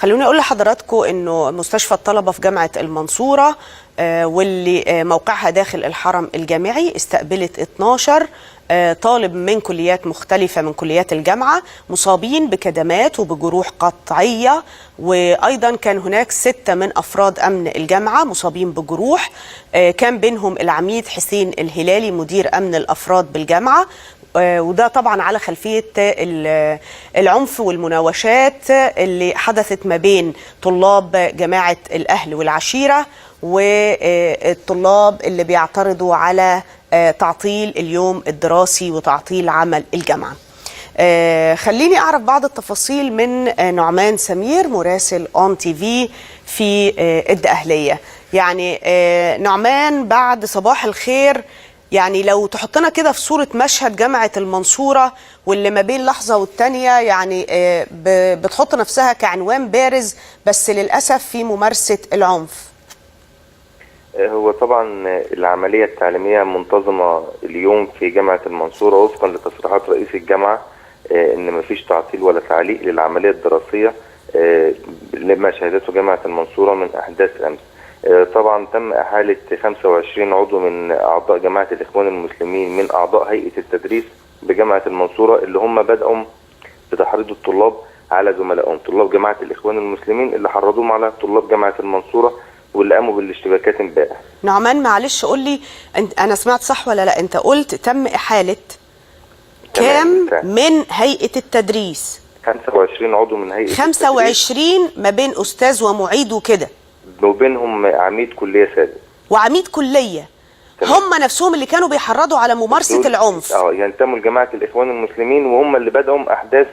خلوني أقول لحضراتكم أنه مستشفى الطلبة في جامعة المنصورة واللي موقعها داخل الحرم الجامعي استقبلت 12 طالب من كليات مختلفة من كليات الجامعة مصابين بكدمات وبجروح قطعية، وأيضا كان هناك 6 من أفراد أمن الجامعة مصابين بجروح، كان بينهم العميد حسين الهلالي مدير أمن الأفراد بالجامعة، وده طبعا على خلفية العنف والمناوشات اللي حدثت ما بين طلاب جماعة الأهل والعشيرة والطلاب اللي بيعترضوا على تعطيل اليوم الدراسي وتعطيل عمل الجامعة. خليني أعرف بعض التفاصيل من نعمان سمير مراسل أون تي في في الدقهلية. يعني نعمان، بعد صباح الخير، يعني لو تحطنا كده في صورة مشهد جامعة المنصورة واللي ما بين لحظة والتانية، يعني بتحط نفسها كعنوان بارز بس للأسف في ممارسة العنف. هو طبعا العملية التعليمية منتظمة اليوم في جامعة المنصورة وفقا لتصريحات رئيس الجامعة ان مفيش تعطيل ولا تعليق للعملية الدراسية لما شهدته جامعة المنصورة من احداث امس. طبعا تم احالة 25 عضو من اعضاء جماعة الاخوان المسلمين من اعضاء هيئة التدريس بجامعة المنصورة اللي هم بدأوا بتحريض الطلاب على زملائهم، طلاب جماعة الاخوان المسلمين اللي حرضوهم على طلاب جامعة المنصورة واللي قاموا بالاشتباكات امبارح. نعمان، معلش قول لي انا سمعت صح ولا لا؟ انت قلت تم احالة كام من هيئة التدريس؟ 25 عضو من هيئة 25 التدريس، ما بين استاذ ومعيد وكده، وبينهم عميد كلية سابق وعميد كلية. هم نفسهم اللي كانوا بيحرضوا على ممارسة العنف. ينتموا لجماعة الإخوان المسلمين، وهم اللي بدأوا أحداث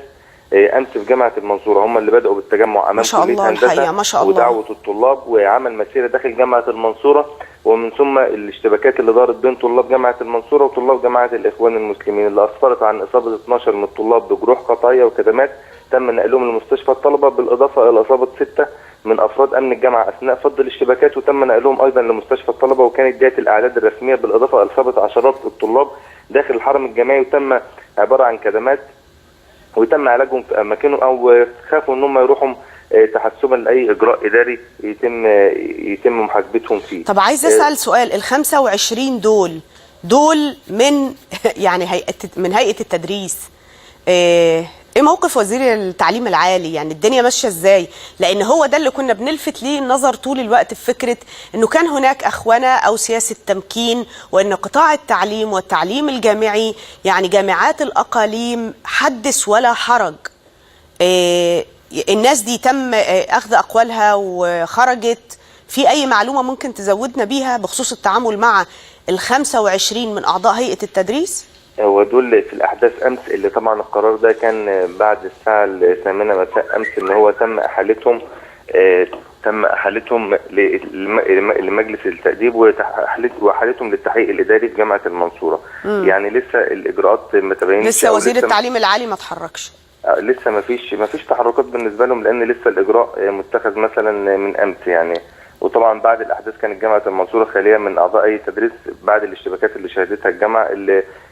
أمس في جامعة المنصورة، هم اللي بدأوا بالتجمع أمام كلية هندسة ما شاء الله، ودعوة الطلاب وعمل مسيرة داخل جامعة المنصورة، ومن ثم الاشتباكات اللي دارت بين طلاب جامعة المنصورة وطلاب جماعة الإخوان المسلمين اللي أسفرت عن إصابة 12 من الطلاب بجروح قطعية وكدمات تم نقلهم لمستشفى الطلبة، بالإضافة إلى إصابة 6 من أفراد أمن الجامعة أثناء فض الاشتباكات وتم نقلهم أيضا لمستشفى الطلبة، وكانت جاءت الأعداد الرسمية بالإضافة إلى إصابة عشرات الطلاب داخل الحرم الجامعي، وتم عبارة عن كدمات ويتم علاجهم في اماكنهم او خافوا ان هم يروحوا تحسبا لاي اجراء اداري يتم محاسبتهم فيه. طب عايز اسال سؤال، ال 25 دول من يعني من هيئه التدريس، ايه موقف وزير التعليم العالي؟ يعني الدنيا ماشيه ازاي؟ لان هو ده اللي كنا بنلفت ليه النظر طول الوقت في فكره انه كان هناك اخونه او سياسه تمكين، وان قطاع التعليم والتعليم الجامعي يعني جامعات الاقاليم حدث ولا حرج. الناس دي تم اخذ اقوالها وخرجت. في اي معلومه ممكن تزودنا بيها بخصوص التعامل مع ال 25 من اعضاء هيئه التدريس؟ هو دول في الأحداث أمس، اللي طبعا القرار ده كان بعد الساعة 8 مساء أمس، إن هو تم أحالتهم لمجلس التأديب وأحالتهم للتحقيق الإداري في جامعة المنصورة. يعني لسه الإجراءات ما تبينش، لسه وزير التعليم العالي ما تحركش، لسه ما فيش تحركات بالنسبة لهم، لأن لسه الإجراء متخذ مثلا من أمس يعني. وطبعا بعد الاحداث كانت جامعه المنصوره خاليه من اعضاء اي تدريس بعد الاشتباكات اللي شهدتها الجامعه،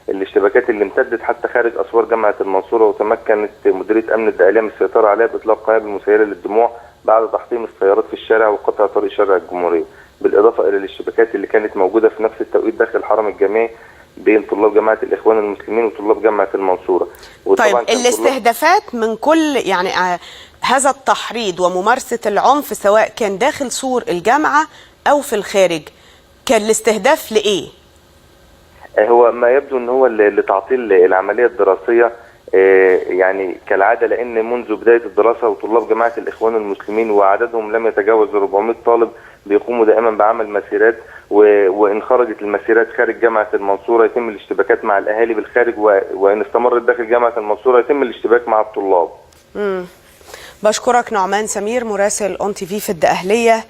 الاشتباكات اللي امتدت حتى خارج اسوار جامعه المنصوره، وتمكنت مديريه امن الدقهليه من السيطره عليها باطلاق قنابل مسيله للدموع بعد تحطيم السيارات في الشارع وقطع طريق شارع الجمهوريه، بالاضافه الى الاشتباكات اللي كانت موجوده في نفس التوقيت داخل الحرم الجامعي بين طلاب جماعه الاخوان المسلمين وطلاب جامعه المنصوره. طيب الاستهدافات من كل يعني هذا التحريض وممارسة العنف سواء كان داخل سور الجامعة أو في الخارج، كان الاستهداف لإيه؟ هو ما يبدو أن هو لتعطيل العملية الدراسية يعني كالعادة، لأن منذ بداية الدراسة وطلاب جماعة الإخوان المسلمين وعددهم لم يتجاوز 400 طالب بيقوموا دائما بعمل مسيرات، وإن خرجت المسيرات خارج جامعة المنصورة يتم الاشتباكات مع الأهالي بالخارج، وإن استمرت داخل جامعة المنصورة يتم الاشتباك مع الطلاب. بشكرك نعمان سمير مراسل أون تي في في الدقهلية.